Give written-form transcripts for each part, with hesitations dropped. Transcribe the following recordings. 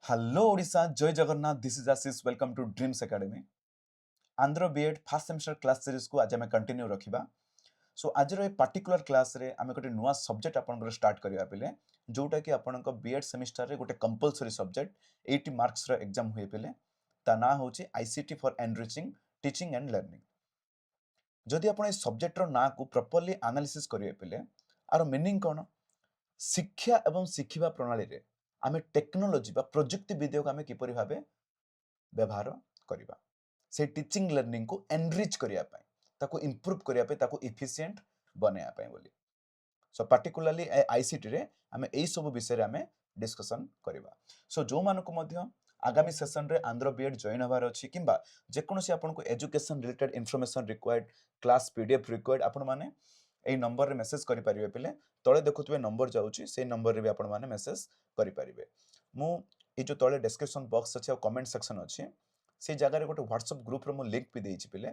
Hello Odisha जय Jagannath this is Ashish welcome to Dreams Academy Andhra BEd first semester class series को आज आम कंटिन्यू रखा सो आज पर्टिकुलर क्लास रे आम गोटे नुआ सब्जेक्ट आपन स्टार्ट करवा पिले जोटा कि आपन बीएड सेमिस्टर रे गोटे कंपलसरी सब्जेक्ट 80 मार्क्स रो एग्जाम हुए पिले ता ना होची ICT for enriching teaching and learning जदि आपन ए सब्जेक्ट रो ना को प्रॉपर्ली एनालिसिस करिवे पिले आरो मीनिंग कोन शिक्षा एवं शिखिबा प्रणाली रे आमे टेक्नोलोजी बा प्रजुक्ति विद्या को आमे किपरि भाबे व्यवहार करवा से टीचिंग लर्निंग को एनरिच करिया पाए ताको इंप्रूव करिया पाए ताको इफिशिएंट बनाया पाए बोली सो पर्टिकुलरली आईसीटी रे आमे एई सब विषय रे आमे डिस्कशन करवा सो जो मान को मध्य आगामी सेशन रे आंध्र बीएड जॉइन हबार अछि किंबा जे कोनोसी आपन को education related information required class PDF required आपन माने एई नंबर रे मेसेज करि परिबे पिले तळे देखुतबे नंबर जाउची से नंबर रे भी आपन माने मेसेज करि परिबे मु ए जो तळे डिस्क्रिप्शन बॉक्स अछि और कमेंट सेक्शन अछि से जगह रे गोटे व्हाट्सएप ग्रुप रे मु लिंक भी देइछि पिले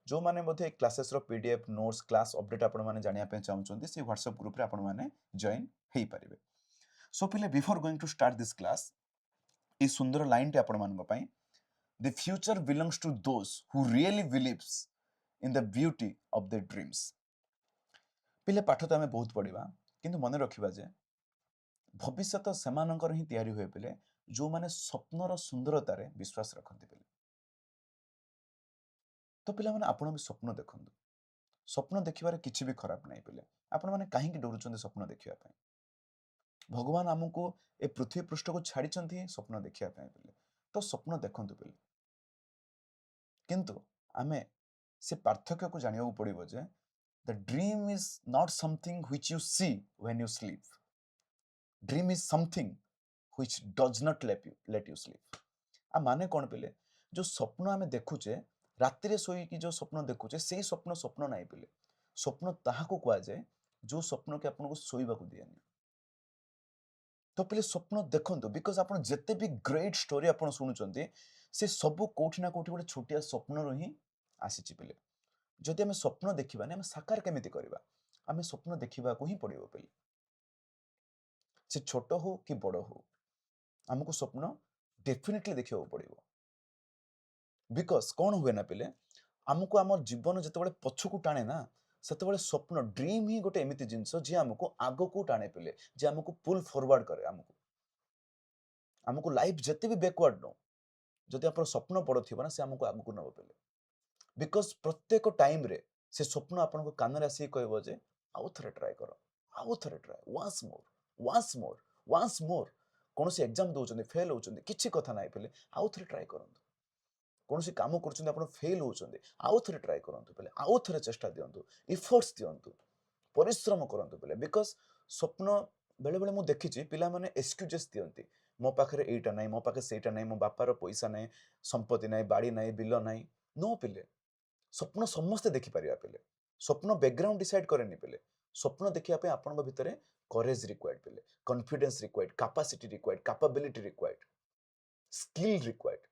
जो माने मध्ये क्लासेस रो पीडीएफ नोट्स क्लास अपडेट आपन माने जानिया पे चाहुचंदी से व्हाट्सएप ग्रुप रे आपन माने जॉइन हेई परिबे सो पिले before going to start this class ए सुंदर लाइन टे आपन मान पई the future belongs to those who really believes in the beauty of their dreams पिले पाठ तो आमे बहुत पढिबा किंतु मने रखिबा जे भविष्यत सेमानंकर ही तयारी हुए पिले जो माने स्वप्नर सुंदरता रे विश्वास रखंती पिले तो पिला माने आपण भी स्वप्न देखंतु स्वप्न देखिबारे किछि भी खराब नाही पिले आपण माने काहे कि डरुचंदी स्वप्न देखिबा पई भगवान हमको ए पृथ्वी पृष्ठ को छाड़िचंती स्वप्न देखिबा पई पिले तो स्वप्न देखंतु पिले किंतु आमे से पार्थक्य को जानिया पड़िबो जे the dream is not something which you see when you sleep dream is something which does not let you sleep आ माने कोन पिले जो स्वप्न आमे देखुचे राति रे सोई की जो स्वप्न देखुचे से स्वप्न स्वप्न नाही पिले स्वप्न ताहा को कुआ जाए जो स्वप्न के आपन को सोईबा को दियनी तो पिले स्वप्न देखंतु बिकॉज़ आपन जत्ते भी ग्रेट स्टोरी आपन सुनुचंती से सब कोठी ना कोठी गोटे छोटिया स्वप्न रो ही आसीची पिले जदि आमे स्वप्न देखिबानी आमे साकार केमिति करबा आमे स्वप्न देखिबा को ही पड़िबो पिले से छोट हो कि बड़ हो हमको स्वप्न डेफिनेटली देखिबा पड़िबो बिकॉज़ कोन हुए ना पिले हमको हमर जीवन जतबेले पछकु टाणे ना सेतबेले स्वप्न ड्रीम ही गोटे एमिति जिंस जे हमको आगो को टाणे पिले जे हमको पुल फॉरवर्ड करे हमको लाइफ जते भी बैकवर्ड नो जदि अपन स्वप्न बड़ थिबा ना से हमको आगो को नबो पिले बिकॉज़ प्रत्येक टाइम रे से स्वप्न आपन को कान रे आसी कहबो जे आउ थरे ट्राई करो आउ थरे try once more once more कोनोसी एग्जाम दोचंदी फेल होचंदी किछि कथा नाही पिले आउ थरे ट्राई करंतु कोनोसी काम करचंदी आपण फेल होचंदी आउ थरे ट्राई करंतु पहिले आउ थरे चेष्टा दियंतु एफर्ट्स दियंतु परिश्रम करंतु पहिले बिकॉज़ स्वप्न बेले बेले मु देखिछि पिला माने एक्सक्यूजेस दियंती मो पाखरे एटा नाही मो पाखे सेटा नाही मो बापार पैसा नाही संपत्ति नाही बाड़ी नाही बिल नाही नो पिले स्वप्न समस्त देखि परिया पिले स्वप्न बैकग्राउंड डिसाइड करेनि पिले स्वप्न देखिया पे आपन भितरे करेज रिक्वायर्ड पिले confidence required capacity required capability required skill required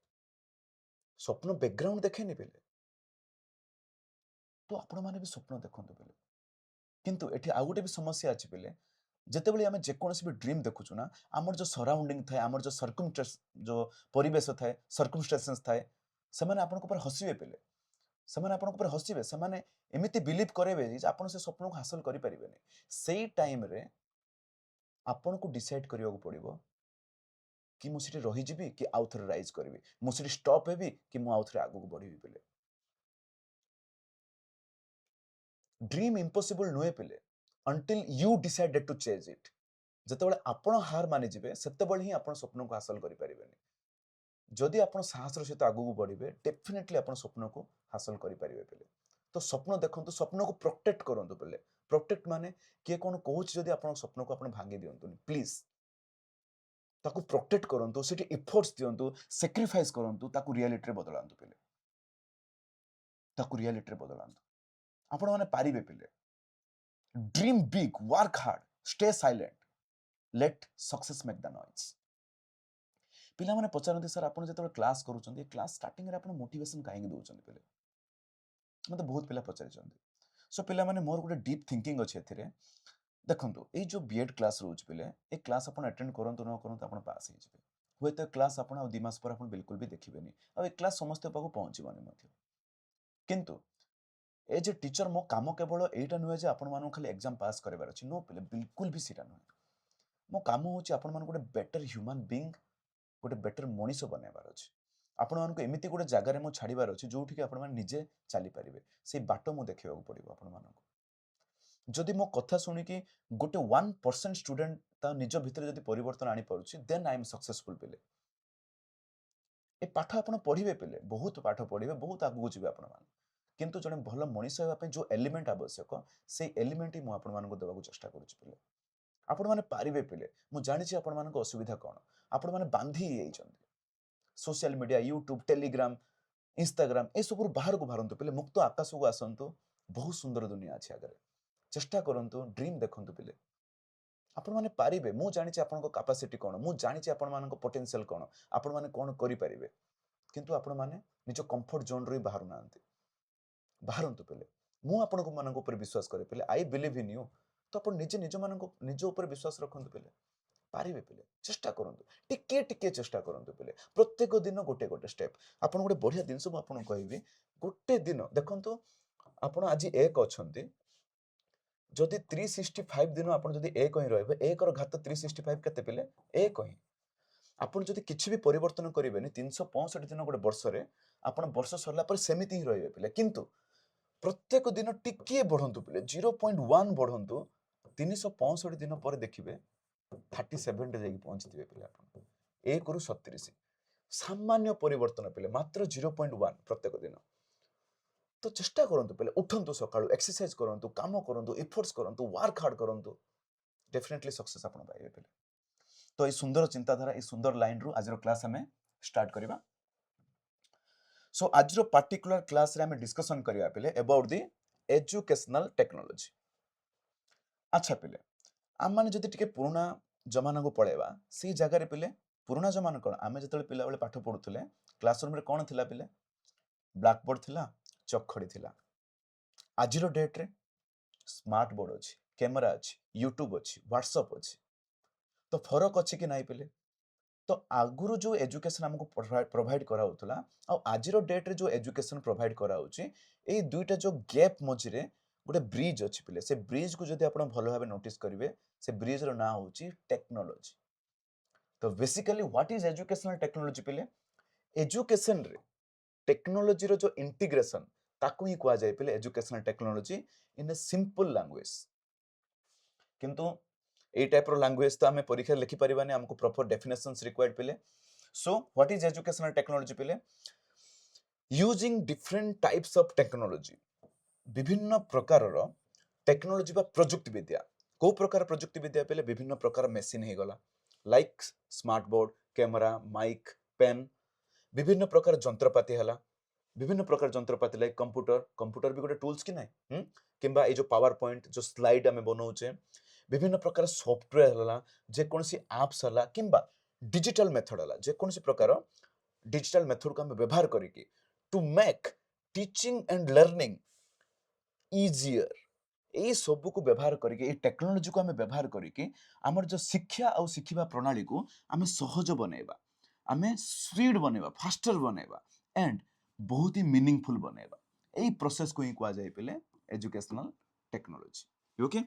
स्वप्न बैकग्राउंड देखेनि पिले तो आपण माने भी स्वप्न देखंतु पिले किंतु एठी आ गोटे भी समस्या अछि पिले जेतेबेले आमे जे कोनसी भी ड्रीम देखुछु ना हमर जो सराउंडिंग थाए हमर जो सर्कमस्टेंस जो परिवेश थाए सर्कमस्टेंसेस थाए से माने आपन को ऊपर हसिबे पिले से माने आपन को ऊपर हसिबे से माने एमिति बिलीव करेबे जे आपन से स्वप्न को हासिल करि परिबेनी सेही टाइम रे आपन को डिसाइड करियो पड़िबो कि मु सिटी रहि जिबी कि आउथरे राइज करबी मु सिटी स्टॉप हेबी कि मु आउथरे आगु को बढ़िबी पिले ड्रीम इम्पॉसिबल नुए पिले until you decided to chase it जेतेबेले आपण हार मानि जिबे सेतेबेले ही आपण स्वप्न को हासिल करि परिबेनी जदि आपण साहसर सहित आगु को बढ़िबे डेफिनेटली आपण स्वप्न को हासिल करि परिबे पिले तो स्वप्न देखंतु स्वप्न को प्रोटेक्ट करंतु पिले प्रोटेक्ट माने के कोन कहूछ जदि आपण स्वप्न को आपण भांगी दियंतुनी प्लीज ताकू प्रोटेक्ट करंतु सेठी एफर्ट्स दियंतु सैक्रिफाइस करंतु ताकू रियलिटी रे बदलांतु पिले ताकू रियलिटी रे बदलांतु आपण माने पारिबे पिले dream big work hard stay silent let success make the noise पिला माने पचारंती सर आपण जेतबे क्लास करूचंती क्लास स्टार्टिंग रे आपण मोटिवेशन काहे दोचंती पिले मते बहुत पिला पचारिचंती सो पिला माने मोर गुटे डीप थिंकिंग अछि एथिरे देखंतु ए जो बीएड क्लास रोज पिले ए क्लास आपण अटेंड करंतु न करंतु आपण पास हे जिवे हुए तो क्लास आपण आ 2 मास पर आपण बिल्कुल भी देखिबेनी आ ए क्लास समस्त पाखु पहुंचीबनी मध्य किंतु एज ए टीचर मो काम केवल एटा नुहे जे आपण मानु खाली एग्जाम पास करबार अछि नो पिले बिल्कुल भी सिटा नुहे मो काम होची आपण मानु गोटे बेटर ह्यूमन बीइंग गोटे बेटर मनीष बनैबार अछि आपण मानु एमिति गोटे जगार मो छाड़ीबार अछि जोठी कि आपण मान निजे चली परिबे से बाटो मो देखिबा को पड़िबो आपण मानु जदि मो कथा सुनी कि गोटे 1% स्टूडेंट ता निज भितर जदि परिवर्तन आनी पड़ुछि देन आई एम सक्सेसफुल पिले ए पाठ आपण पढिबे पिले बहुत पाठ पढिबे बहुत आगु जिबे आपण मान किंतु जने भल मनीष हेबा पे जो एलिमेंट आवश्यक से एलिमेंट ही मो आपण मान को देबा को चेष्टा करूछि पिले आपण माने पारिबे पिले मु जानि छी आपण मान को असुविधा कोन आपण माने बांधी जाइछन्ती social media YouTube Telegram Instagram ए सब बाहर को बाहरंतु पिले मुक्त आकाश को आसंतु बहुत सुंदर दुनिया अछि आगरे चेष्टा करंतु ड्रीम देखंतु पिले आपण माने पारिबे मु जानि छी आपण को कैपेसिटी कोन मु जानि छी आपण मान को पोटेंशियल कोन आपण माने कोन करि परिबे किंतु आपण माने निज कंफर्ट जोन रे बाहर नांती बाहरंतु पिले मु आपण को मान को ऊपर विश्वास करे पिले आई बिलीव इन यू तो आपण निजे निज मान को निज ऊपर विश्वास रखंतु पिले पारिबे पिले चेष्टा करंतु टिके टिके चेष्टा करंतु पिले प्रत्येक दिन गोटे गोटे स्टेप आपण गोटे बढ़िया दिन सब आपण कहबी गोटे दिन देखंतु आपण आज एक अछंती जदि 365 दिन आपण जदि एक ही रहबे एक रो घात 365 केते पिले एक ही आपण जदि किछि भी परिवर्तन करिवेनी 365 दिन गोटे वर्ष रे आपण वर्ष सरला पर सेमिति ही रहबे पिले किंतु प्रत्येक दिन टिके बढ़ंतु पिले 0.1 बढ़ंतु 365 दिन पर देखिबे 37 रे जाई पहुंचतिबे पिले आपण 1 रु 37 सामान्य परिवर्तन पिले मात्र 0.1 प्रत्येक दिन तो चेष्टा करंतु पहले उठंतु सकाळू एक्सरसाइज करंतु काम करंतु एफर्ट्स करंतु वर्क हार्ड करंतु डेफिनेटली सक्सेस आपण पाइबे पहले तो ए सुंदर चिंताधारा ए सुंदर लाइन रु आजरो क्लास हमें स्टार्ट करिबा सो आजरो पर्टिकुलर क्लास रे हमें डिस्कशन करिबा पहले अबाउट द एजुकेशनल टेक्नोलॉजी अच्छा पहले आम माने जदि टिके पुराना जमाना को पळेबा सी जगह रे पहले पुराना जमाना कोन आमे जतले पिला बेले पाठ पढुतले क्लासरूम रे कोन थिला पहले ब्लैक बोर्ड थिला चखड़ी थिला आजिरो डेट रे स्मार्ट बोर्ड अच्छी कैमेरा अच्छी यूट्यूब अच्छी व्हाट्सएप अच्छी तो फरक अच्छी कि नहीं पिले तो आगुरु जो एजुकेशन हमको प्रोवाइड करा होतला आ आजिरो डेट रे जो एजुकेशन प्रोवाइड करा होची ए दुईटा जो गैप मझिरे गोटे ब्रिज अच्छी पिले से ब्रिज को जदि आपण भलो भाबे नोटिस करिवे से ब्रिज रो ना होची टेक्नोलॉजी तो basically what is educational technology पिले एजुकेशन रे टेक्नोलॉजी रो जो इंटीग्रेशन ताकू ही कुआ जाय पिले educational technology in a simple language किंतु ए टाइप रो लैंग्वेज तो हमें परीक्षा लिखि परिबानी हमको प्रॉपर डेफिनेशंस रिक्वायर्ड पिले so what is educational technology पिले using different types of technology विभिन्न प्रकार रो टेक्नोलॉजी बा प्रजुक्ति विद्या को प्रकार प्रजुक्ति विद्या पिले विभिन्न प्रकार मशीन हे गला like smart board camera mic pen विभिन्न प्रकार जंत्रपाति हला विभिन्न प्रकार जंत्रपाति लाइक कंप्यूटर कंप्यूटर भी गोटे टूल्स कि नहीं किंबा ए जो पावर पॉइंट जो स्लाइड आमे बनाउचे विभिन्न प्रकार सॉफ्टवेयर हला जे कोनसी एप्स हला किंबा डिजिटल मेथड हला जे कोनसी प्रकार डिजिटल मेथड को हम व्यवहार करिकि to make teaching and learning easier ए सब को व्यवहार करिकि ए टेक्नोलॉजी को हम व्यवहार करिकि हमर जो शिक्षा और शिखिबा प्रणाली को हम सहज बनेबा हमें स्पीड बनेबा फास्टर बनेबा एंड बहुत ही मीनिंगफुल बनेबा एई प्रोसेस को ही कुआ जाय पिले एजुकेशनल टेक्नोलॉजी ओके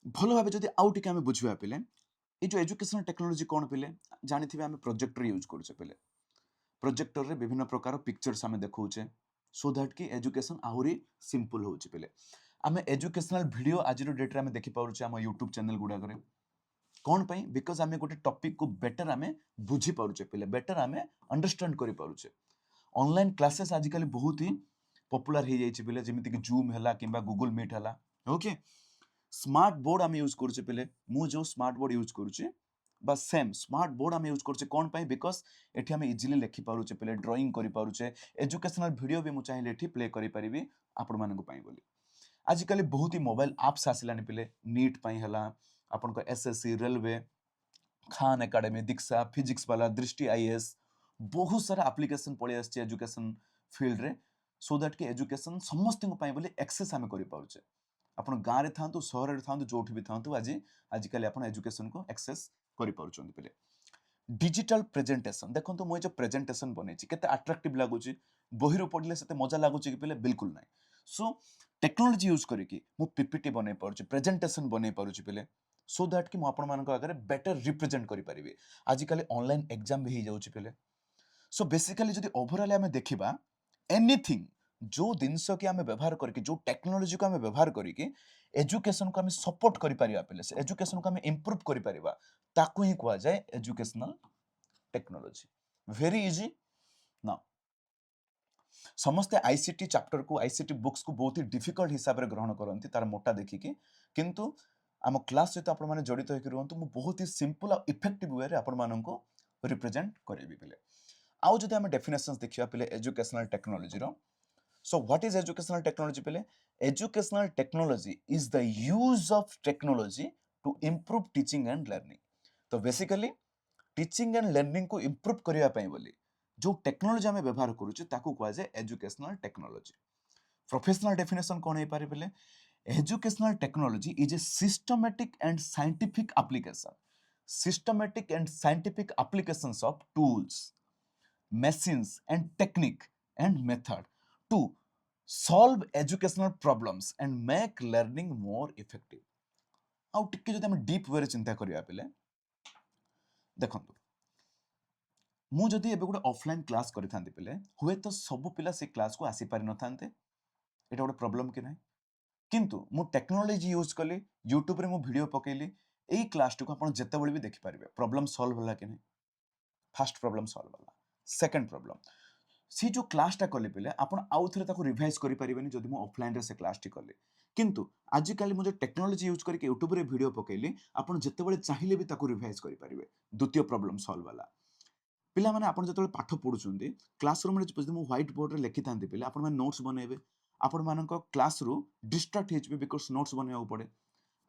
भलो भाबे जदि आउ टिके हमें बुझिबा पिले ए जो एजुकेशनल टेक्नोलॉजी कोन पिले जानिथिबे हमें प्रोजेक्टर यूज करछे पिले प्रोजेक्टर रे विभिन्न प्रकार पिक्चर्स हमें देखौछे सो दैट कि एजुकेशन आहुरी सिंपल होउछे पिले हमें एजुकेशनल वीडियो आज डेट रे हमें देखि पारुछे हम यूट्यूब चैनल गुडा करे कौन पाई बिकॉज आमे गोटे टॉपिक को बेटर आमे बुझी पारुछे पिले बेटर आमे अंडरस्टैंड करि पारुछे ऑनलाइन क्लासेस आजिकल बहुत ही पॉपुलर हो जाइए पिले जेमिति कि जूम हला किंबा गूगल मीट हला ओके स्मार्ट बोर्ड आमे यूज करूछे पिले मु जो स्मार्ट बोर्ड यूज करूछे बस सेम स्मार्ट बोर्ड आमे यूज करूछे कोन पाई बिकॉज एठी आमे इजीली लिखि पारुछे पिले ड्राइंग करि पारुछे एजुकेशनल वीडियो भी मु चाहिले एठी प्ले करि परिबी आपण मानन को पाई बोली आजिकल बहुत ही मोबाइल एप्स आसिलानी पिले नीट पाई हला अपन को एसएससी रेलवे खान एकेडमी दीक्षा फिजिक्स वाला दृष्टि आईएएस बहुत सारा एप्लीकेशन पळे आछे एजुकेशन फील्ड रे सो दैट कि एजुकेशन समस्त को पाई बोली एक्सेस हम करि पाउछे ଆପଣ ଗାଁରେ ଥାନ୍ତୁ ସହରରେ ଥାନ୍ତୁ ଯୋଉଠି ବି ଥାନ୍ତୁ ଆଜିକାଲି ଆପଣ एजुकेशन को एक्सेस କରି ପାରୁଛନ୍ତି ପିଲେ। डिजिटल प्रेजेंटेशन देखो मुझे जो प्रेजेंटेशन बन केते अट्राक्टिव लगुच बही पढ़ले से मजा लगुच कि पिले बिल्कुल ना सो टेक्नोलोजी यूज करके मु पीपीटी बन पार्छ प्रेजेंटेशन बन पार्छ पिले सो दैट कि आगे बेटर रिप्रेजेंट करें आजिकल ऑनलाइन एग्जाम भी हो जाऊँ पिले सो बेसिकली जब ओवरऑल आम देखा एनीथिंग जो जिनस कि आम व्यवहार करके जो टेक्नोलोजी को आम व्यवहार करके एजुकेशन को आम सपोर्ट कर पे से एजुकेशन को आम इम्प्रूव कर ताकू ही कह जाए एजुकेशनल टेक्नोलोजी वेरी इजी ना समस्ते आईसीटी चैप्टर को आईसीटी बुक्स को बहुत ही डिफिकल्ट हिसाब से ग्रहण करती तार मोटा देखिकी किंतु आम क्लास सहित आप जड़ित होकर रुहतु मु बहुत ही सिंपल और इफेक्टिव वे आपण रिप्रेजेंट करेबी पिले आउ जदि आम डेफिनेशंस देखिबा पिले एजुकेशनल टेक्नोलोजी रो so what is educational technology पिले educational technology is the use of technology to improve teaching and learning तो बेसिकली टीचिंग एंड लर्निंग को इम्प्रूव करने बोली जो टेक्नोलोजी आम व्यवहार करुचे ताकू कह जाए एजुकेशनल टेक्नोलोजी प्रोफेशनल डेफिनेशन कौन हो पारे बोले educational technology is a systematic and scientific application systematic and scientific applications of tools machines and technique and method to solve educational problems and make learning more effective आउ टिके जदि हम deep वे चिंता करिया पिले देखंतु मु जदि एबे गोटे ऑफलाइन क्लास करिथांती पिले हुए तो सब पिला से क्लास को आसी पारि नथांते एटा गोटे प्रॉब्लम कि नाही किंतु मु टेक्नोलॉजी यूज कली यूट्यूब रे मु वीडियो पकेली एई क्लास को आपण जेते बळे भी देखि पारिबे प्रॉब्लम सॉल्व होला कि नाही फर्स्ट प्रॉब्लम सॉल्व होला सेकंड प्रॉब्लम सी जो क्लासटा कले पिले आपण आउ थरे ताको रिवाइज करि परिबेनी जदि मु ऑफलाइन रे से क्लासटी कले किंतु आजिकाली मु जो टेक्नोलॉजी यूज करके यूट्यूब रे वीडियो पकेली आपण जेते बळे चाहिले भी ताको रिवाइज करि परिबे द्वितीय प्रॉब्लम सॉल्व होला पिला माने आपण जेते पाठ पढुचंदी क्लासरूम रे जदि मु व्हाइट बोर्ड रे लिखितांती पिले आपण माने नोट्स बनेबे आपण मानक क्लास रु डिस्ट्रैक्ट हेजबे बिकॉज़ नोट्स बनेबा पड़े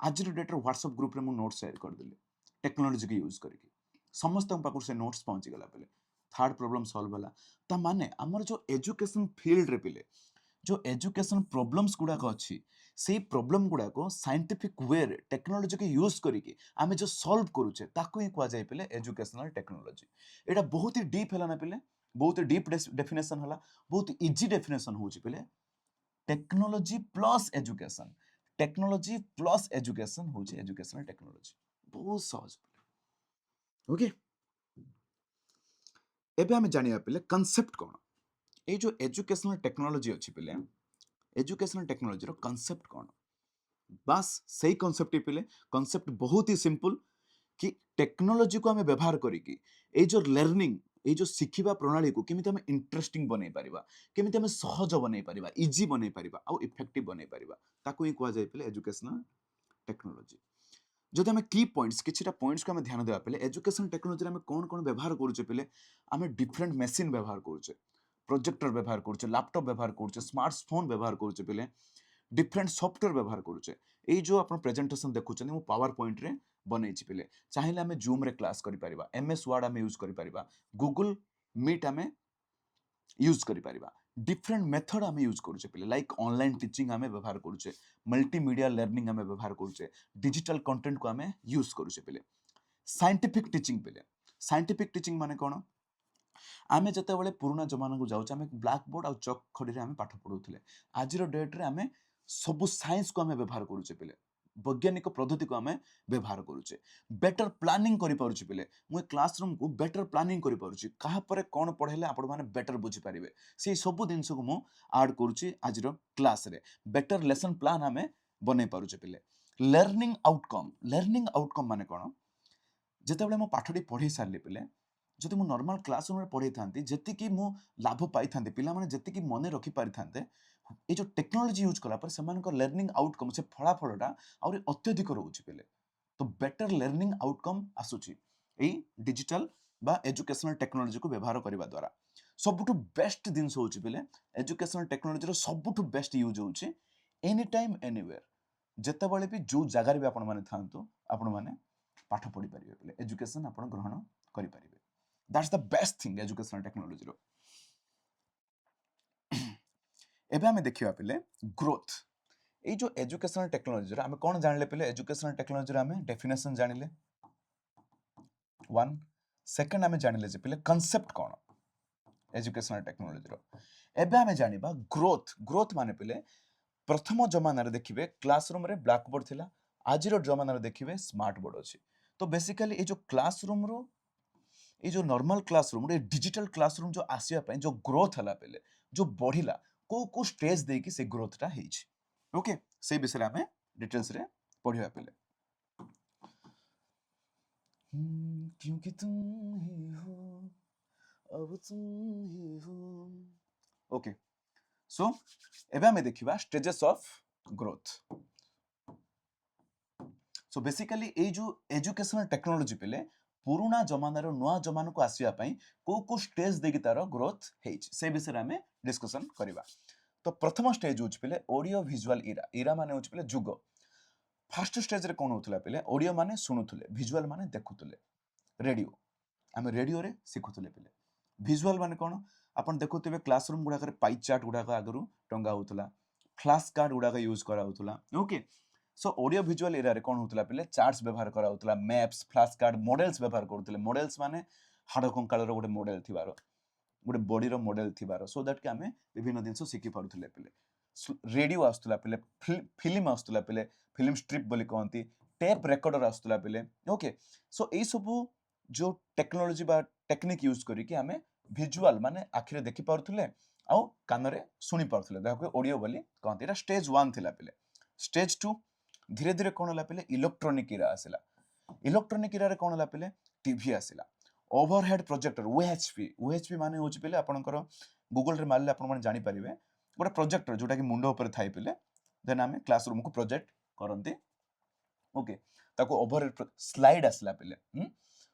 आज डेट रे व्हाट्सएप ग्रुप रे मु नोट्स शेयर कर देली टेक्नोलॉजी के यूज करके समस्त पाखु से नोट्स पहुंची गला पले थर्ड प्रॉब्लम सॉल्व होला ता माने हमर जो एजुकेशन फील्ड रे पिले जो एजुकेशन प्रॉब्लम्स गुडा को अच्छी से प्रॉब्लम गुडा को साइंटिफिक वे रे टेक्नोलॉजी के यूज करके आमे जो सॉल्व करूचे ताको ही कह जाय पिले एजुकेशनल टेक्नोलॉजी एटा बहुत ही डीप हैला ना पिले बहुत ही डीप डेफिनेशन होला बहुत इजी डेफिनेशन होची पिले टेक्नोलॉजी प्लस एजुकेशन होची एजुकेशनल टेक्नोलॉजी बहुत सहज ओके एबे हमें जानिया पिले कांसेप्ट कोन ए जो एजुकेशनल टेक्नोलॉजी अछि पिले एजुकेशनल टेक्नोलॉजी रो कांसेप्ट कोन बस सही कांसेप्ट पिले कांसेप्ट बहुत ही सिंपल कि टेक्नोलॉजी को हमें व्यवहार करिकी ए जो लर्निंग ए जो शिखिबा प्रणाली को केमिति हमें इंटरेस्टिंग बनै परिबा केमिति हमें सहज बनै परिबा इजी बनै परिबा आ इफेक्टिव बनै परिबा ताको ही कह जाय पिले एजुकेशनल टेक्नोलॉजी जदि हमें की पॉइंट्स किछिटा पॉइंट्स को हमें ध्यान देबा पिले एजुकेशन टेक्नोलॉजी हमें कोन कोन व्यवहार करूचे पिले हमें डिफरेंट मशीन व्यवहार करूचे प्रोजेक्टर व्यवहार करूचे लैपटॉप व्यवहार करूचे स्मार्टफोन व्यवहार करूचे पिले डिफरेंट सॉफ्टवेयर व्यवहार करूचे ए जो अपन प्रेजेंटेशन देखुचनी मु पावर पॉइंट रे बनैछि पिले चाहिले हमें जूम रे क्लास करि परिबा एमएस वर्ड हमें यूज करि परिबा गूगल मीट हमें यूज करि परिबा डिफरेंट मेथड हमें यूज करूचे पिले लाइक ऑनलाइन टीचिंग हमें व्यवहार करूचे मल्टीमीडिया लर्निंग हमें व्यवहार करूचे डिजिटल कंटेंट को हमें यूज करूचे पिले साइंटिफिक टीचिंग माने कोन आमे जते बेले पुराना जमाना को जाउचे आमे ब्लैक बोर्ड आ चक खड़ी रे आमे पाठ पढुथले आज रो डेट रे आमे सब साइंस को आमे व्यवहार करूचे पिले वैज्ञानिक पद्धति को आमे व्यवहार करूचे बेटर प्लानिंग करि पारुचे पिले मु क्लासरूम को बेटर प्लानिंग करि पारुची कहा परे कोन पढेले आपण माने बेटर बुझी पारिबे से सब दिनस को मु ऐड करूची आज रो क्लास रे बेटर लेसन प्लान आमे बनै पारुचे पिले लर्निंग आउटकम माने कोन जते बेले मु पाठडी पढी सारली पिले जदि मु नॉर्मल क्लासरूम रे पढै थांती जेति कि मु लाभ पाई थांते पिला माने जेति कि मने रखि पारि थांते ए जो टेक्नोलॉजी यूज कला पर समान को लर्निंग आउटकम से फलाफलटा और अत्यधिक रहउछि पिले तो बेटर लर्निंग आउटकम आसुछि ए डिजिटल बा एजुकेशनल टेक्नोलॉजी को व्यवहार करबा द्वारा सबुठु बेस्ट दिनस होछि पिले एजुकेशनल टेक्नोलॉजी रो सबुठु बेस्ट यूज होछि एनी टाइम एनीवेयर जेते बळे भी जो जगार भी आपण माने थांतु आपण माने पाठ पढी परिबे पिले एजुकेशन आपण ग्रहण करि परिबे that's the best thing educational technology रो एबे हमें देखिबा पिले ग्रोथ ये जो एजुकेशनल टेक्नोलॉजी आम कौन जानिले पिले एजुकेशनल टेक्नोलॉजी आम डेफिनेशन जानिले वन सेकंड आम जानिले जे पिले कांसेप्ट कौन एजुकेशनल टेक्नोलॉजी एबे आम जानिबा ग्रोथ ग्रोथ माने पिले प्रथम जमाना देखिए क्लासरूम रे ब्लैक बोर्ड थिला आजिर जमाना देखिए स्मार्ट बोर्ड अच्छी तो बेसिकली ये जो क्लासरूम रो ये जो नॉर्मल क्लासरूम रे डिजिटल क्लासरूम जो आसिया पय जो ग्रोथ हला पेले जो बढ़िला को स्टेज दे कि से ग्रोथटा हेछि ओके से विषय रे हमें डिटेल्स रे पढ़िया पेले क्योंकि तुम ही हो अब तुम ही हो ओके सो एबे हमें देखिबा stages of growth so basically ये जो एजुकेशनल टेक्नोलॉजी पेले पुराना जमानार नुआ जमान को आसिया पई को स्टेज देकी तार ग्रोथ हेछि से विषय हमें डिस्कशन करबा तो प्रथम स्टेज होछि पेले ऑडियो विजुअल इरा इरा माने होछि पेले जुग फर्स्ट स्टेज रे कोन होतला पेले ऑडियो माने सुनुथुले विजुअल माने देखुथुले रेडियो आमे रेडियो रे सिखुथुले पेले विजुअल माने कोन आपण देखुथिबे क्लासरूम गुडा करे पाई चार्ट गुडा का आगरु टंगा होतला फ्लैश कार्ड गुडा का यूज करा होतला okay so audio visual area रे कोन होतला पेले चार्ट्स व्यवहार करा होतला मैप्स फ्लैश कार्ड मॉडल्स व्यवहार करथले मॉडल्स माने हाड़ कंकाल रो गोटे मॉडल थिबारो गोटे बॉडी रो मॉडल थिबारो सो दैट के हमें विभिन्न जिंस शिखि पारुथले पेले रेडियो आस्तुला पेले फिल्म आस्तुला पेले फिल्म स्ट्रिप बोली कहंती टेप रेकॉर्डर आस्तुला पेले ओके सो एई सब जो टेक्नोलॉजी बा टेक्निक यूज करी कि हमें विजुअल माने आखिरे देखि पारुथले आ कान रे सुनी पारुथले देखो ऑडियो बोली कहंती एटा स्टेज 1 थिला पेले स्टेज 2 धीरे धीरे कौन है पे इलेक्ट्रोनिक इरा आसला इलेक्ट्रोनिक इरा रे कौन है पे टीवी आसला ओवरहेड प्रोजेक्टर ओएचपी माने होची पे आपनकर गूगल रे मारले आपन माने जानि परिबे गोटे प्रोजेक्टर जोटा कि मुंडो ऊपर थाई पे देन आमे क्लासरूम को प्रोजेक्ट करंती ओके ताको ओवरहेड स्लाइड आसला पे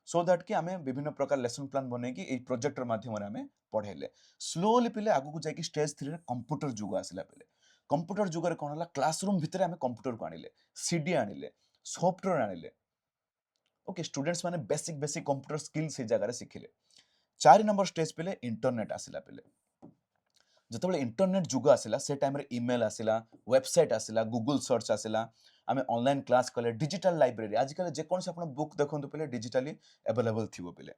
सो दैट कि आमे विभिन्न प्रकार लेसन प्लान बनै कि ए प्रोजेक्टर माध्यम रे आमे पढेले स्लोली पे आगु को जाय कि स्टेज 3 रे कंप्यूटर जुग आसला पे कंप्यूटर जुगर कौन है क्लासरूम भितर आम कंप्यूटर को आनिले सीडी आनिले सॉफ्टवेयर आनिले ओके स्टूडेंट्स माने बेसिक बेसिक कंप्यूटर स्किल से जगह शिखिले 4 नंबर स्टेज पे इंटरनेट आसिला पे जतबे इंटरनेट जुग आसिला से टाइम रे ईमेल आसिला वेबसाइट आसिला गूगल सर्च आसिला आमे ऑनलाइन क्लास कले डिजिटल लाइब्रेरी आजकल जे कोन से आपण बुक देखंतु पे डिजिटली अवेलेबल थिबो पे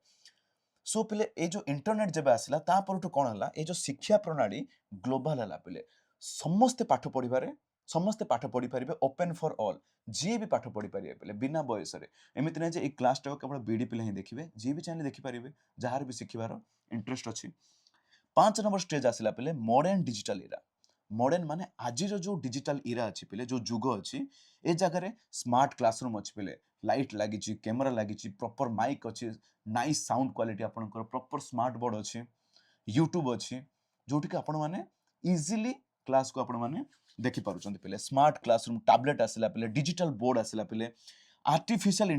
सो पे ए जो इंटरनेट जब आसिला ता परटु कोन हला ए जो शिक्षा प्रणाली ग्लोबल हला पे समस्ते पाठ पढ़िबारे समस्ते पाठ पढ़ी पारे ओपन फॉर ऑल जी भी पाठ पढ़ी पारे पे बिना बयस एमती ना जे क्लास टा केवल बीडी पिला ही देखिए जी भी चाहे देखिपारे जार भी शिखबार इंटरेस्ट अच्छी 5 नंबर स्टेज आसला पे मॉडर्न डिजिटल इरा मॉडर्न माने आजिर जो डिजिटल इरा अच्छी पे जो जुग अच्छी ए जगह स्मार्ट क्लासरूम अच्छी पे लाइट लगी कैमेरा लगी प्रॉपर माइक अच्छी नाइस साउंड क्वालिटी आपनकर प्रॉपर स्मार्ट बोर्ड अच्छी यूट्यूब अच्छी जोटी कि आपण माने इजीली क्लास को आपण माने देखि पारुचंती पे स्मार्ट क्लासरूम टैबलेट आसला पे डिजिटल बोर्ड आसला पे आर्टिफिशियल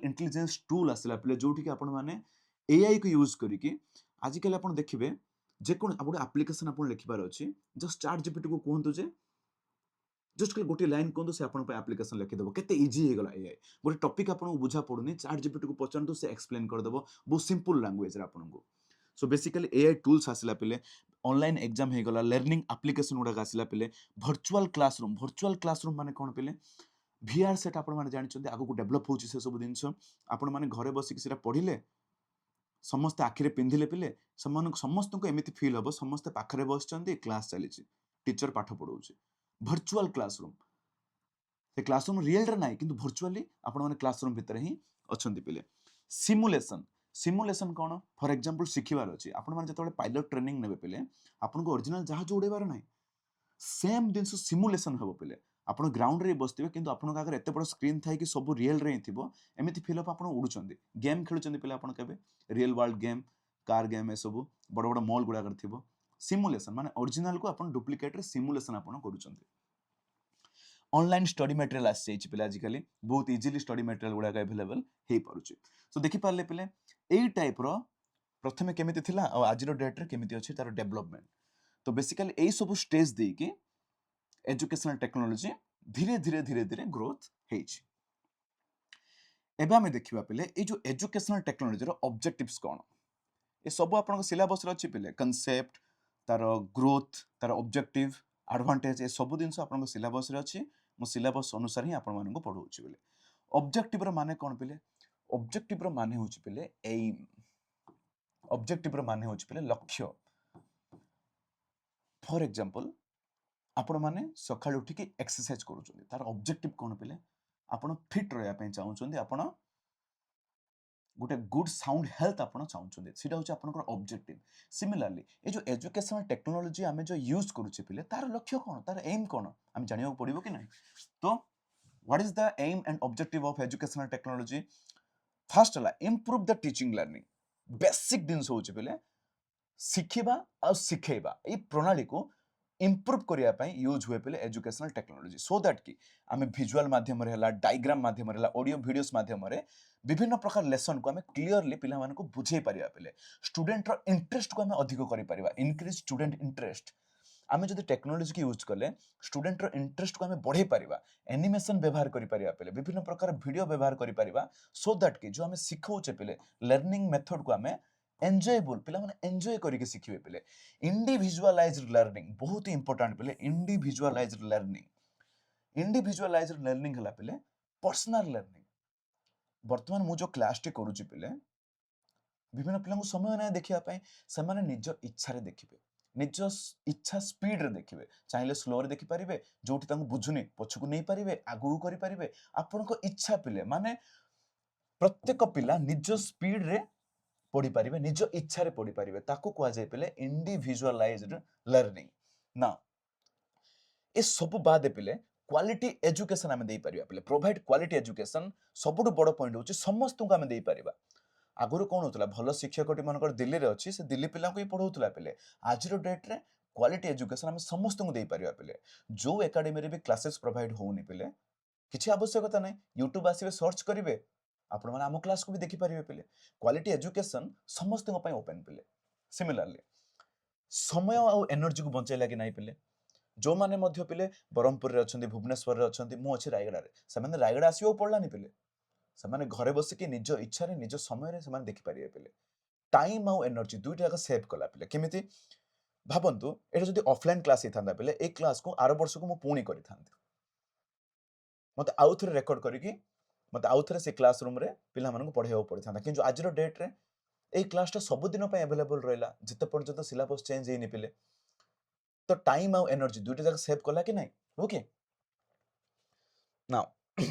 इंटेलिजेंस टूल आसला पे जोटी कि आपण माने एआई को यूज करिकि आजिकल आपण देखिबे जे कोन गोटे एप्लिकेशन आपण लिखिबार अछि जस्ट चैट जीपीटी को कहंतु जे जस्ट कल गोटे लाइन कहंतु से आपण पे एप्लिकेशन लिखि देबो केते इजी हे गला एआई गोटे टॉपिक आपण बुझा पडुनी चैट जीपीटी को पचंतु से एक्सप्लेन कर देबो बहुत सिंपल लैंग्वेज रे आपण को सो बेसिकली एआई टूल्स आसला पे ऑनलाइन एग्जाम हे गला लर्निंग एप्लिकेशन गुडा आसला पे वर्चुअल क्लासरूम माने कोन पे वीआर सेट आपण माने जानि चंदी आगु को डेवलप होची से सब दिनस आपण माने घरे बसी कि सेटा पढिले समस्त आखिरे पिंधिले पिले समस्त को एमिति फील हबो समस्त पाखरे बसचंदी क्लास चली टीचर पाठ पढौची वर्चुअल क्लासरूम से क्लासरूम रियल रे नाही किंतु वर्चुअली आपण माने क्लासरूम भीतर ही अछंती पिले सिमुलेशन कौन फॉर एग्जांपल शिखिबार अछि आपण माने जतबे पायलट ट्रेनिंग नेबे पिले आपण को ओरिजिनल जहाज उड़ेबार नाही सेम दिन सिमुलेशन हबो पिले आपण ग्राउंड रे बसतिबे किंतु आपण का अगर एते बड़ स्क्रीन थाई कि सब रियल रे थिबो एमिति फील अप आपण उडुचंदी गेम खेलुचंदी पिले आपण केबे real world game car game ए सब बड़ बड़ मॉल गुडा कर थिबो सिमुलेशन माने ओरिजिनल को आपण डुप्लीकेट रे सिमुलेशन आपण करूचंदी ऑनलाइन स्टडी मटेरियल आसी जाइछि पिले आजिकली बहुत इजीली स्टडी मटेरियल गुडा अवेलेबल हे पारुछि सो देखि पारले पिले एई टाइप रो प्रथमे केमिति थिला आ आजिरो डेट रे केमिति अछि तार डेवलपमेंट तो बेसिकली एई सब स्टेज दे कि एजुकेशनल टेक्नोलॉजी धीरे धीरे धीरे धीरे ग्रोथ हेछि एबे हमें देखिबा पिले ए जो एजुकेशनल टेक्नोलॉजी रो ऑब्जेक्टिव्स कोन ए सब आपन सिलेबस रो अछि पिले कांसेप्ट तार ग्रोथ तार ऑब्जेक्टिव एडवांटेज ए सब जिनस आपन सिलेबस रे अछि मो सिलेबस अनुसार ही आपन मानन को पढौछि बेले ऑब्जेक्टिव रो माने कोन पिले ऑब्जेक्टिव रो माने होछि पिले एम ऑब्जेक्टिव रो माने होछि पिले लक्ष्य फॉर एग्जांपल आपण माने सकाळ उठी की एक्सरसाइज करूछन तार ऑब्जेक्टिव कोन पिले आपण फिट रहया पे चाहउछन आपण गोटे गुड साउंड हेल्थ आपण चाहउछन सेटा होछि आपनकर ऑब्जेक्टिव सिमिलरली ए जो एजुकेशनल टेक्नोलॉजी आमे जो यूज करूछे पिले तार लक्ष्य कोन तार एम कोन हम जानियो पड़िबो कि नै तो what is the aim and objective of educational technology first ला improve the teaching learning basic दिन होछि पिले शिखिबा आ शिखेबा ए प्रणाली को इंप्रूव करिया पई यूज हुए पिले एजुकेशनल टेक्नोलॉजी सो दैट कि आमे विजुअल माध्यम रे हला डायग्राम माध्यम रे हला ऑडियो वीडियोस माध्यम रे विभिन्न प्रकार लेसन को आमे क्लियरली पिला मान को बुझे परिया पिले स्टूडेंट रो इंटरेस्ट को आमे अधिक करि परिबा इंक्रीज स्टूडेंट इंटरेस्ट आमे जदि टेक्नोलॉजी की यूज करले स्टूडेंट रो इंटरेस्ट को आमे बढ़े परिबा एनिमेशन व्यवहार करि परिया पिले विभिन्न प्रकार वीडियो व्यवहार करि परिबा सो दैट कि जो आमे सिखौचे पिले लर्निंग मेथड को आमे एंजॉयबल पिला माने एंजॉय करके सिखिबे पिले इंडिविजुअलाइज्ड लर्निंग बहुत ही इंपोर्टेंट पिले इंडिविजुअलाइज्ड लर्निंग हला पिले पर्सनल लर्निंग वर्तमान मु जो क्लास टी करूची पिले विभिन्न पिला समय ना देखिया पई से माने निज इच्छा रे देखिबे निज इच्छा स्पीड रे देखिबे चाहिले स्लो रे देखि परिबे जोठी तांको बुझुनी पछकु नै परिबे आगु करि परिबे आपन को इच्छा पिले माने प्रत्येक पिला निज स्पीड रे पढ़ी पारिबे निज इच्छा रे पढ़ी पारिबे ताको कुआ जाय पिले इंडिविजुअलाइज्ड लर्निंग ना ए सब बाद पिले क्वालिटी एजुकेशन आमे देई परिबा पिले प्रोवाइड क्वालिटी एजुकेशन सबुटु बड़ पॉइंट होची समस्त को आमे देई परिबा आगुरु कोन होतला भलो शिक्षकटी मनकर दिल्ली रे अछि से दिल्ली पिला को ही पढौतला पिले आजिरो डेट रे क्वालिटी एजुकेशन आमे समस्त को देई परिबा पिले जो एकेडमी रे भी क्लासेस प्रोवाइड होउनी पिले किछि आवश्यकता नै यूट्यूब आसीबे सर्च करिवे आपण माने आम क्लास को भी देखि परिबे पिले क्वालिटी एजुकेशन समस्त को पय ओपन पिले सिमिलरली समय और एनर्जी को बंचाइला कि नाही पिले जो माने मध्य पिले बरहमपुर रे अछंती भुवनेश्वर रे अछंती मु अछि रायगडा रे से माने रायगडा आसीबो पडलानी पिले से माने घरे बसि कि निज इच्छा रे निज समय रे से माने देखि परिबे पिले टाइम और एनर्जी दुइटा का सेव कला पिले केमिति भाबंतु एटा जदि ऑफलाइन क्लास हि थांदा पिले ए क्लास को आरो वर्ष को मु पूणी करि थांती मते आउ थरे रेकॉर्ड करिकि मते आउ थरे से क्लासरूम रे पिला मानन को पढाइबो पड़ि थांदा किंतु आजिरो डेट रे ए क्लास टा सब दिन पे अवेलेबल रहला जिते पर्यंत सिलेबस चेंज हेनी पिले तो टाइम और एनर्जी दुइटा जाक सेव कला कि नाही okay now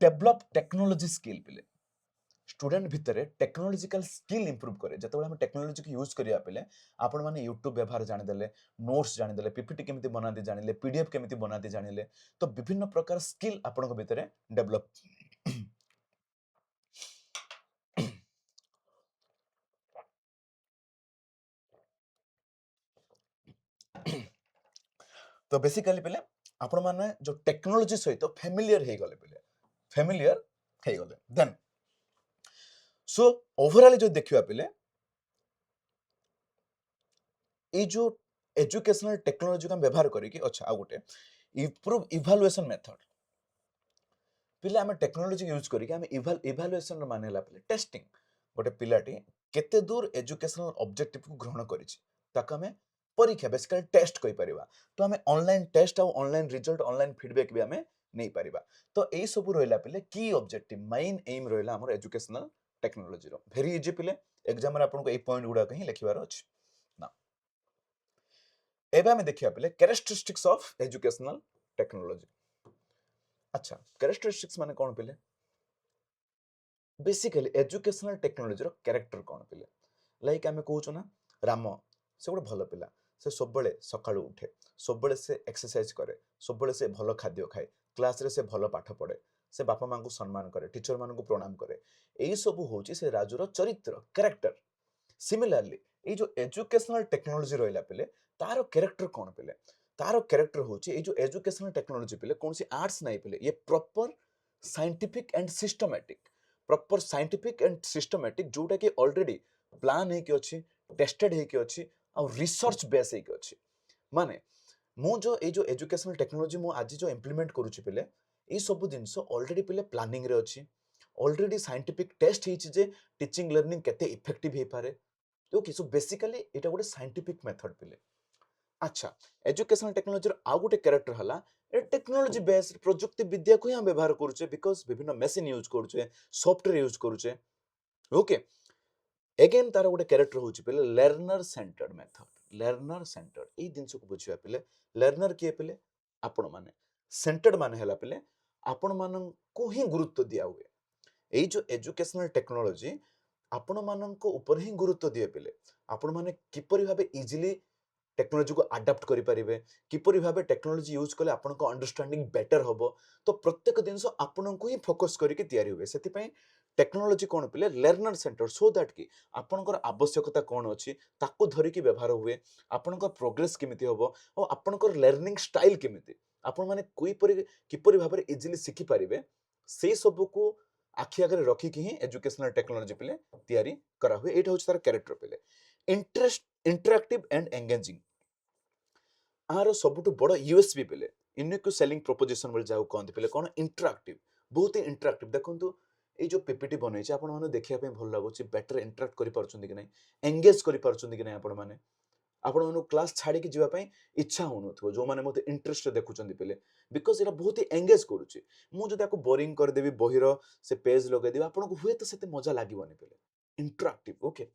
develop technology skill पिले स्टूडेंट भितरे टेक्नोलॉजिकल स्किल इंप्रूव करे जते हम टेक्नोलॉजी को यूज करिया पिले आपण माने यूट्यूब व्यवहार जानि देले नोट्स जानि देले पीपीटी केमिति बनाते जानिले पीडीएफ केमिति बनाते जानिले तो विभिन्न प्रकार स्किल आपण को भितरे डेवलप तो बेसिकली पिले आपण माने जो टेक्नोलॉजी सहित फेमिलियर हे गले पिले फेमिलियर हे गले देन सो ओवरऑल जो देखिबा पिले ए जो एजुकेशनल टेक्नोलॉजी का व्यवहार करिकि अच्छा आ गोटे इंप्रूव इवैल्यूएशन मेथड पिले आमे टेक्नोलॉजी यूज करिकि आमे इवैल्यूएशन रो माने हला पिले टेस्टिंग गोटे पिलाटी केते दूर एजुकेशनल ऑब्जेक्टिव को ग्रहण करिछि ताका हमें परीक्षा बेसिकली टेस्ट कहि परिबा तो हमें ऑनलाइन टेस्ट और ऑनलाइन रिजल्ट ऑनलाइन फीडबैक भी हमें नहीं परिबा तो एई सब रहला पिले की ऑब्जेक्टिव मेन एम रहला हमर एजुकेशनल टेक्नोलॉजी रो वेरी इजी पिले एग्जाम रे आपन को ए पॉइंट गुडा कहीं लिखिबार अछि ना एबे हमें देखिया पिले कैरेक्टरिस्टिक्स ऑफ एजुकेशनल टेक्नोलॉजी अच्छा कैरेक्टरिस्टिक्स माने कोन पिले बेसिकली एजुकेशनल टेक्नोलॉजी रो कैरेक्टर कोन पिले लाइक आमे कहउछो ना राम से गोटे भल पिला से सब बळे सकाळू उठे सब बळे से एक्सरसाइज करे सब बळे से भल खाद्य खाए क्लास रे से भल पाठ पढे से बापा मां को सम्मान करे टीचर मान को प्रणाम करे एई सब होची से राजुर चरित्र कैरेक्टर सिमिलरली ए जो एजुकेशनल टेक्नोलॉजी रहला पिले तारो कैरेक्टर कोन पिले तारो कैरेक्टर होची ए जो एजुकेशनल टेक्नोलॉजी पिले कोनसी आर्ट्स नाही पिले ये प्रॉपर साइंटिफिक एंड सिस्टमैटिक जोटा कि ऑलरेडी प्लान है कि अछि टेस्टेड है कि अछि और रिसर्च बेस है कि अछि माने मु जो एजुकेशनल टेक्नोलॉजी मु आज जो इंप्लीमेंट करूची पिले ए सब जिंस ऑलरेडी पिले प्लानिंग रे अछि ऑलरेडी साइंटिफिक टेस्ट हेछि जे टीचिंग लर्निंग केते इफेक्टिव हे पारे ओके सो बेसिकली एटा गोटे साइंटिफिक मेथड पिले अच्छा एजुकेशनल टेक्नोलोजी आउ गोटे क्यारेक्टर हला ए टेक्नोलोजी बेस्ड प्रजुक्ति विद्या को ही हम व्यवहार करूचे बिकॉज विभिन्न मशीन यूज करूचे सॉफ्टवेयर यूज करूचे ओके एगेन तार गोटे क्यारेक्टर होची पले learner centred method learner centred ए जिंस को बुझिया पले लर्नर किए पले आपण माने सेंटर्ड माने हला पले आपण मानन को ही गुरुत्व दिया हुए एई जो एजुकेशनल टेक्नोलोजी आपण मानन को ऊपर ही गुरुत्व दिए पले आपण माने किपरि भाबे इजीली टेक्नोलोजी को अडाप्ट करि परिबे किपरि भाबे टेक्नोलोजी यूज कले आपण को अंडरस्टैंडिंग बेटर होबो तो प्रत्येक जिंस आपण को ही फोकस करके तयारी हुए सेति पई टेक्नोलोजी कोन पिले लर्नर सेंटर सो दैट कि आपणकर आवश्यकता कोन अछि ताको धरि कि व्यवहार हुए आपणकर प्रोग्रेस केमिति होबो और आपणकर लर्निंग स्टाइल केमिति आपण माने किपरि भाबे इजीली सिखि परिबे से सब को आखि आगे रखी कि ही एजुकेशनल टेक्नोलोजी पिले तयारी करा हुए एटा होछ तार कैरेक्टर पिले interest interactive and engaging are सबुठु बड़ यूएसपी पिले यूनिक सेलिंग प्रोपोजिशन बोल जाऊ कहते पिले कोन इंटरैक्टिव बहुत ही इंटरैक्टिव देखंतु ए जो पीपीटी बनैछि आपण माने देखिया पे भल लागुछि बेटर इंटरैक्ट करि पारछुंदी कि नै एंगेज करि पारछुंदी कि नै आपण माने क्लास छाड़ी कि जीवा पई इच्छा होनथो जो माने मते इंटरेस्ट देखुचंदी पिले बिकॉज़ एटा बहुत ही एंगेज करूछि मु जदि आको बोरिंग कर देबी बहिरो से पेज लगे देबी आपण को हुए तो सेते मजा लागिवनी पिले इंटरैक्टिव ओके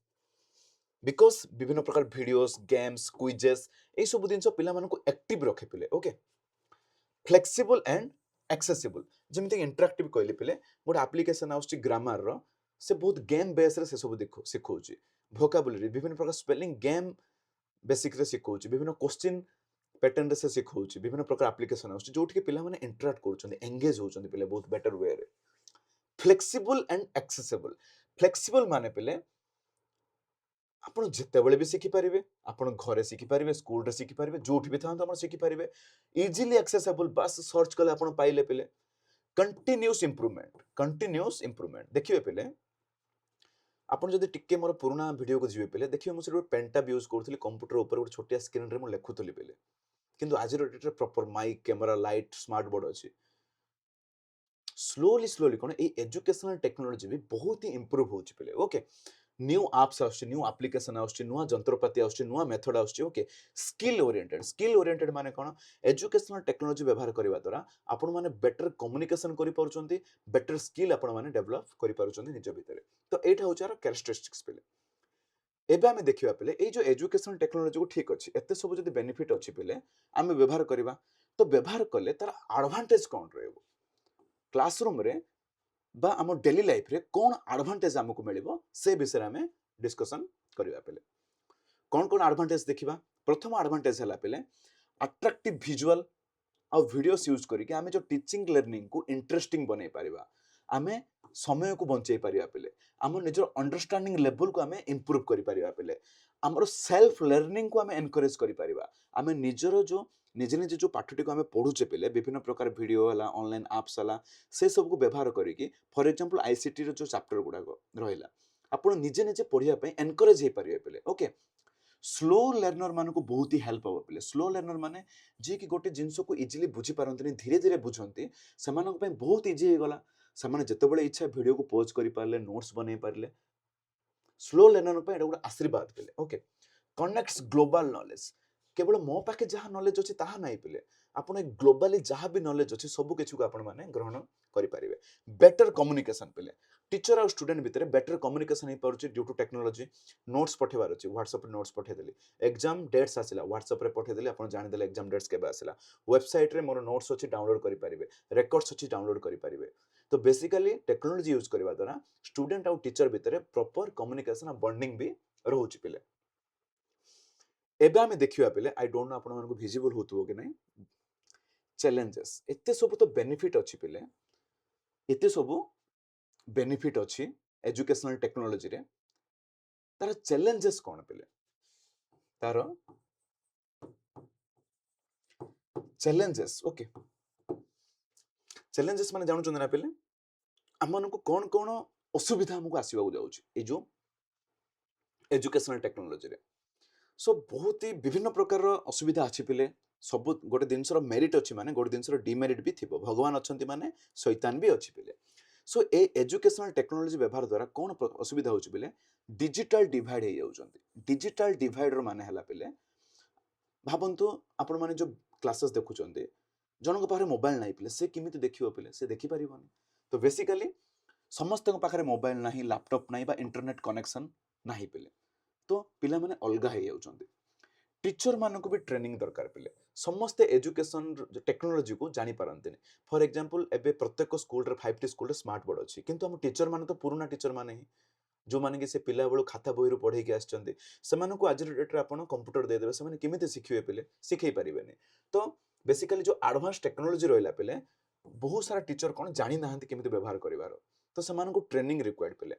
बिकॉज विभिन्न प्रकार वीडियोस गेम्स क्विजेस ए सब दिन पिला मानक एक्टिव रखे पिले ओके फ्लेक्सिबल एंड एक्सेसिबल जमिति इंटरैक्टिव कहले पिले गोटे एप्लिकेशन आउछि ग्रामर रो से बहुत गेम बेस रे से सब देखो सिखौछि वोकाबुलरी विभिन्न प्रकार स्पेलिंग गेम बेसिक रे सिखौछि विभिन्न क्वेश्चन पैटर्न रे से सिखौछि विभिन्न प्रकार एप्लिकेशन आउछि जोठी के पिला माने इंटरैक्ट करूछन्ती एंगेज होछन्ती पिले बहुत बेटर वे रे फ्लेक्सिबल एंड एक्सेसिबल फ्लेक्सिबल माने पिले ଆପଣ ଯେତେବେଳେ ବି ଶିଖିପାରିବେ ଆପଣ ଘରେ ଶିଖିପାରିବେ ସ୍କୁଲରେ ଶିଖିପାରିବେ ଯୋଉଠି ବି ଥାଆନ୍ତୁ ଆପଣ ଶିଖିପାରିବେ ଇଜିଲି ଆକ୍ସେସେବଲ ବାସ୍ ସର୍ଚ୍ଚ କଲେ ଆପଣ ପାଇଲେ ପିଲେ କଣ୍ଟିନ୍ୟୁଅସ୍ ଇମ୍ପ୍ରୁଭମେଣ୍ଟ ଦେଖିବେ ପିଲେ ଆପଣ ଯଦି ଟିକେ ମୋର ପୁରୁଣା ଭିଡିଓକୁ ଯିବେ ପିଲେ ଦେଖିବେ ମୁଁ ସେଠି ଗୋଟେ ପେନ୍ ଟାବ୍ ୟୁଜ କରୁଥିଲି କମ୍ପ୍ୟୁଟର ଉପରେ ଗୋଟେ ଛୋଟିଆ ସ୍କ୍ରିନରେ ମୁଁ ଲେଖୁଥିଲି ପିଲେ କିନ୍ତୁ ଆଜିର ଡେଟ୍ରେ proper mic camera light smart board ଅଛି ସ୍ଲୋଲି କଣ ଏଇ ଏଜୁକେଶନାଲ ଟେକ୍ନୋଲୋଜି ବି ବହୁତ ହି ଇମ୍ପ୍ରୁଭ ହଉଛି ପିଲେ ଓକେ न्यू आप्स आउछ न्यू एप्लिकेशन आउछ नुआ जंत्रपाति आउछ नुआ मेथड आउछ ओके स्किल ओरिएंटेड माने कोन एजुकेशनल टेक्नोलॉजी व्यवहार करबा द्वारा आपण माने बेटर कम्युनिकेशन करि पारुचंती बेटर स्किल आपण माने डेवलप करि पारुचंती निज भितरे तो एटा होछ आर कैरेक्टरिस्टिक्स पिले एबे आमे देखिबा पिले ए जो एजुकेशनल टेक्नोलॉजी को ठीक अछि एते सब जदी बेनिफिट अछि पिले आमे व्यवहार करबा तो व्यवहार कले तार एडवांटेज कोन रहबो क्लासरूम रे बा आम डेली लाइफ रे कौन एडवांटेज हमको मिलिबो से विषय में डिस्कशन करबा पेले कौन एडवांटेज देखिबा प्रथम एडवांटेज हला पेले अट्रैक्टिव विजुअल आ वीडियोस यूज करके आमे जो टीचिंग लर्निंग को इंटरेस्टिंग बनै परिबा आमे समय को बंचै परिबा पेले आम निजर अंडरस्टैंडिंग लेवल को आमे इंप्रूव करि परिबा पेले हमरो सेल्फ लर्निंग को आमे एनकरेज करि परिबा आमे निजर जो निजे निजे जो पाठटी को आमे पढुचे पेले विभिन्न प्रकार वीडियो हला ऑनलाइन एप्स हला से सब को व्यवहार करिकि फॉर एग्जांपल आईसीटी रो जो चैप्टर गुडा रहिला आपण निजे निजे पढिया पय एनकरेज हे परिबे पेले ओके स्लो लर्नर मान को बहुत ही हेल्प हम पे स्लो लर्नर माने जी कि गोटे जिनस को इजिली बुझी पारती धीरे धीरे बुझंती से बहुत इजी हो गला से जिते इच्छा वीडियो को पोज कर पारे नोट्स बन पारे स्लो लर्नर पे गोटे आशीर्वाद पे ओके कनेक्ट्स ग्लोबल नॉलेज केवल मो पाखे जहाँ नॉलेज अच्छी ताहा नहीं पिले आप ग्लोबली जहाँ भी नॉलेज अच्छी सब किसी को आपण मैंने ग्रहण करेंगे बेटर कम्युनिकेशन पे टीचर और स्टूडेंट भितर बेटर कम्युनिकेशन हो पारे ड्यू टू टेक्नोलॉजी नोट्स पठेबार अच्छी व्हाट्सएप नोट्स पठेदेली एग्जाम डेट्स आसला व्हाट्सएप पठेदेली आप जानीदे एग्जाम डेट्स के आसला वेबसाइट रे मोर नोट्स अच्छी डाउनलोड करेंगे रेकर्ड्स अच्छी डाउनलोड करेंगे तो बेसिकली टेक्नोलॉजी यूज करने द्वारा स्टूडेंट और टीचर भितर प्रॉपर कम्युनिकेशन बॉन्डिंग भी रोचे पिले एबे आमे देखिबा पिले आई डोंट नो आपण मानको विजिबल होतबो कि नै चैलेंजेस एते सब तो बेनिफिट अछि पिले एते सब बेनिफिट अछि एजुकेशनल टेक्नोलॉजी रे तार चैलेंजेस कोन पिले तार चैलेंजेस ओके चैलेंजेस माने जानु चंदना पिले हमनको कोन कोन असुविधा हमको आसीबा को जाउछि ए जो एजुकेशनल टेक्नोलॉजी रे सो बहुत ही विभिन्न प्रकार असुविधा अच्छी पिले सब गोटे जिनस मेरिट अच्छी माने गोटे जिनस डिमेरिट भी थी भगवान अच्छा माने शैतान भी अच्छी पिले सो ए एजुकेशनल टेक्नोलॉजी व्यवहार द्वारा कौन असुविधा होची पिले डिजिटल डिवाइड हो जाउछंती डिजिटल डिवाइड रो माने हला पिले ଭାବନ୍ତୁ ଆପଣମାନେ ଯୋଉ କ୍ଲାसेस ଦେଖୁଛନ୍ତି ଜଣଙ୍କ ପାଖରେ ମୋବାଇଲ ନାହିଁ ପିଲେ ସେ କେମିତି ଦେଖିବ ପିଲେ ସେ ଦେଖିପାରିବନି। ତ ବେସିକାଲି ସମସ୍ତଙ୍କ ପାଖରେ ମୋବାଇଲ ନାହିଁ, ଲ୍ୟାପଟପ୍ ନାହିଁ ବା ଇଣ୍ଟରନେଟ୍ କନେକ୍ସନ ନାହିଁ ପିଲେ। ତ ପିଲାମାନେ ଅଲଗା ହେଇଯାଉଛନ୍ତି। टीचर मानक भी ट्रेनिंग दरकार पिले समस्ते एजुकेशन टेक्नोलोजी को जानी पारंतिनी। फॉर एग्जांपल एबे प्रत्येक स्कूल रे 5टी स्कूल रे स्मार्ट बोर्ड अछि किंतु हम टीचर मान तो पुराना टीचर माने ही जो माने कि से पिला बेलू खाता बही रु पढ़े के आछचंदी सेमानकु आज डेट रे आपण कंप्यूटर दे देबे सेमाने केमिते सिखिबे पिले सिखै परिबेनी। तो बेसिकली जो एडवांस टेक्नोलोजी रहला पिले बहुत सारा टीचर कोन जानि नाहंती केमिते व्यवहार करिवार। तो सेमानकु ट्रेनिंग रिक्वायर्ड पिले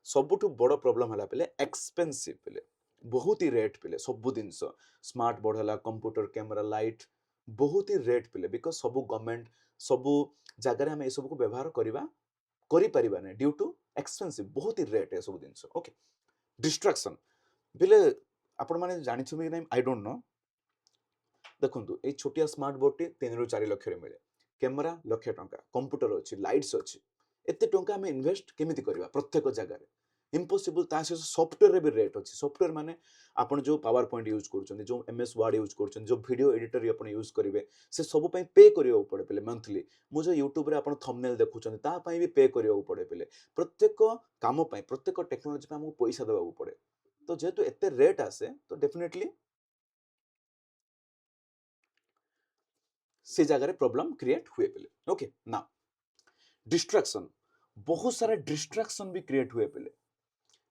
सबुठु बड़ प्रॉब्लम हला पिले एक्सपेंसिव पिले बहुत ही रेट पिले सब जिनस स्मार्ट बोर्ड हला कंप्यूटर कैमरा लाइट बहुत ही रेट पिले बिकॉज सब गवर्नमेंट सब जगह हम ये सब को व्यवहार करवा करि परिबा नै ड्यू टू एक्सपेंसिव बहुत ही रेट है सब जिनस। ओके डिस्ट्रैक्शन बिले आपण माने जानिछु कि नै आई डोंट नो देखंतु ए छोटिया स्मार्ट बोर्ड टी 3 रु 4 लाख रे मिले कैमरा लाख टंका कंप्यूटर अछि लाइट्स अछि एते टंका हम इन्वेस्ट केमिति करबा प्रत्येक जगह इम्पॉसिबल ता से सॉफ्टवेयर रे भी रेट अछि। सॉफ्टवेयर माने आपण जो पावर पॉइंट यूज करछन जो एमएस वर्ड यूज करछन जो वीडियो एडिटर आपण यूज करिवे से सब पई पे करियो पड़े पले मंथली मु जो YouTube रे आपण थंबनेल देखुछन ता पई भी पे करियो पड़े पले प्रत्येक काम पई प्रत्येक टेक्नोलॉजी पे हमको पैसा देबा पड़े। तो जेतु एते रेट आसे तो डेफिनेटली से जगह प्रॉब्लम क्रिएट हुए पले। ओके ना डिस्ट्रैक्शन बहुत सारा डिस्ट्रैक्शन भी क्रिएट हुए पले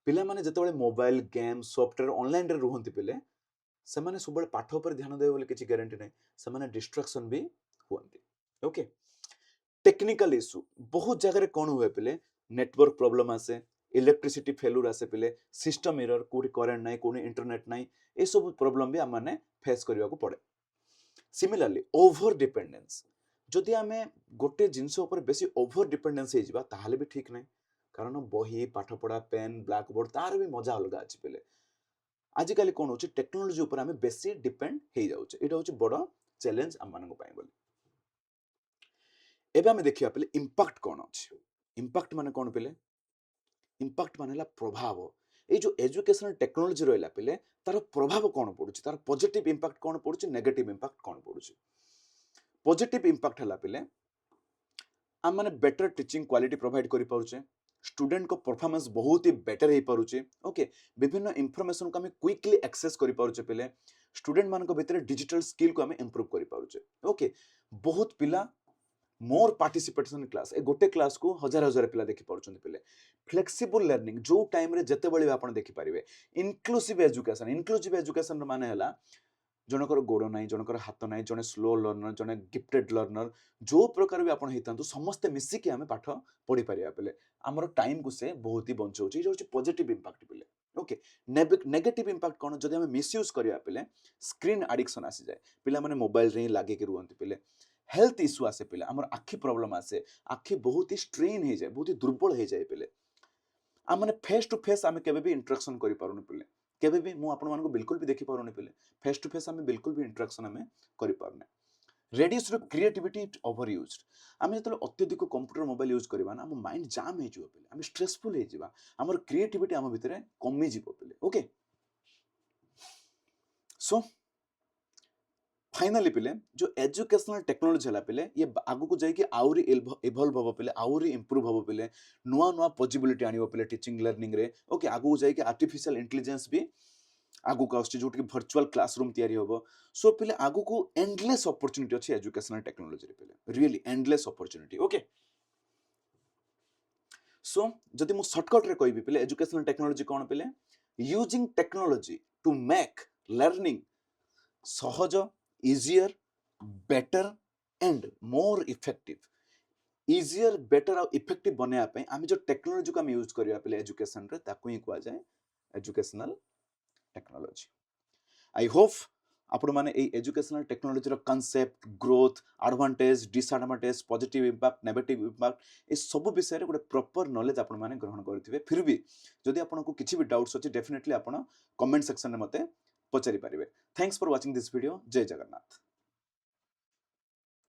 पिला माने जेतेबेले मोबाइल गेम सॉफ्टवेयर ऑनलाइन रे रुहंती पिले से माने सब पाठ पर ध्यान देबे बोले किछि गारंटी नै से माने डिस्ट्रैक्शन भी हुअंती। ओके टेक्निकल इशू बहुत जगह रे कोन हुए पिले नेटवर्क प्रॉब्लम आसे इलेक्ट्रिसिटी फेल्यूर आसे पिले सिस्टम एरर कोडी करेंट नै कोनी इंटरनेट नै ए सब प्रॉब्लम भी हम माने फेस करिया को पड़े। सिमिलरली ओवर डिपेंडेंस जदि आमे गोटे जिंस ऊपर बेसी ओवर डिपेंडेंस हे जिबा ताहाले भी ठीक नै कारण बही पाठ पढ़ा पेन ब्लैक बोर्ड तार भी मजा अलग अछि पिले आजिकल कौन होची टेक्नोलॉजी ऊपर आमे बेसी डिपेंड हे जाउचे एटा होची बड़ चैलेंज हम मानक पई बोली। एबे आमे देखिया पिले इंपैक्ट कोन अछि इंपैक्ट माने कोन पिले इंपैक्ट मानेला प्रभाव ए जो एजुकेशनल टेक्नोलॉजी रहला पिले तार प्रभाव कोन पडुची तार पॉजिटिव इंपैक्ट कोन पडुची नेगेटिव इंपैक्ट कोन पडुची। पॉजिटिव इंपैक्ट हला पिले हम माने बेटर टीचिंग क्वालिटी प्रोवाइड करि पाउचे स्टूडेंट को परफॉर्मेंस बहुत ही बेटर हे पारुचे। ओके विभिन्न इंफॉर्मेशन को हमें क्विकली एक्सेस करि पारुचे पिले स्टूडेंट मान को भीतर डिजिटल स्किल को हमें इंप्रूव करि पारुचे। ओके बहुत पिला मोर पार्टिसिपेशन क्लास ए गोटे क्लास को हजार हजार पिला देखि पारुचंती पिले फ्लेक्सिबल लर्निंग जो टाइम रे जते बळे आपण देखि पारिबे। इंक्लूसिव एजुकेशन माने हला जनकर गोड़ नाई जनकर हाथ नाई जने स्लो लर्नर जने गिफ्टेड लर्नर जो प्रकार भी आपण हेतांतु समस्त मिसिकी हमें पाठ पढ़ी परिया पिले हमर टाइम को से बहुत ही बंचौची जो पॉजिटिव इंपैक्ट पिले। ओके नेगेटिव इंपैक्ट कोन जदि हमें मिसयूज करिया पिले स्क्रीन एडिक्शन आसी जाए पिला माने मोबाइल रे लागे के रुहंती पिले हेल्थ इश्यू आसे पिले हमर आखि प्रॉब्लम आसे आखि बहुत ही स्ट्रेन हे जाए बहुत ही दुर्बल हे जाए पिले हम माने फेस टू फेस हमें केबे भी इंटरेक्शन करि पारुनी पिले केबे भी मु आपण मानको बिल्कुल भी देखि पारुनी पिले फेस टू फेस हमें बिल्कुल भी इंटरेक्शन हमें करि पारुने। रेड्यूस क्रिएटिविटी ओवर यूज्ड आम जो अत्यधिक कंप्यूटर मोबाइल यूज करबा ना हम माइंड जाम हे जिवो पिले हम स्ट्रेसफुल हे जिवा हमर क्रिएटिविटी हम भितरे कमी जिवो पिले। ओके सो फाइनली पिले जो एजुकेशनल टेक्नोलॉजी हला पिले ये आगु को जाई कि आउरी इवॉल्व हो पिले आउरी इंप्रूव हो पिले नुआ नुआ पॉसिबिलिटी आनियो पिले टीचिंग लर्निंग रे। ओके आगु को जाई कि आर्टिफिशियल इंटेलिजेंस भी आगु को आउछ जोट कि वर्चुअल क्लासरूम तयारी होबो। सो पिले आगु को एंडलेस अपॉर्चुनिटी अछि एजुकेशनल टेक्नोलॉजी रे पिले really endless opportunity. Okay so जदि मु शॉर्टकट रे कहबी पिले एजुकेशनल टेक्नोलॉजी कोन पिले using technology to make learning सहज easier better and more effective easier better और इफेक्टिव बने पे आम जो टेक्नोलॉजी को हम यूज करिया पिले एजुकेशन रे ताकू ही कुआ जाए एजुकेशनल टेक्नोलॉजी। आई होप आपण माने ए एजुकेशनल टेक्नोलॉजी रो concept growth advantage disadvantage positive impact negative impact ए सब विषय रे गोटे प्रॉपर नॉलेज आपण माने ग्रहण करथिबे। फिर भी जदि आपण को किछि भी डाउट्स अछि डेफिनेटली आपण कमेंट सेक्शन रे मते पचारि पारिबे। Thanks for watching this video. जय जगन्नाथ।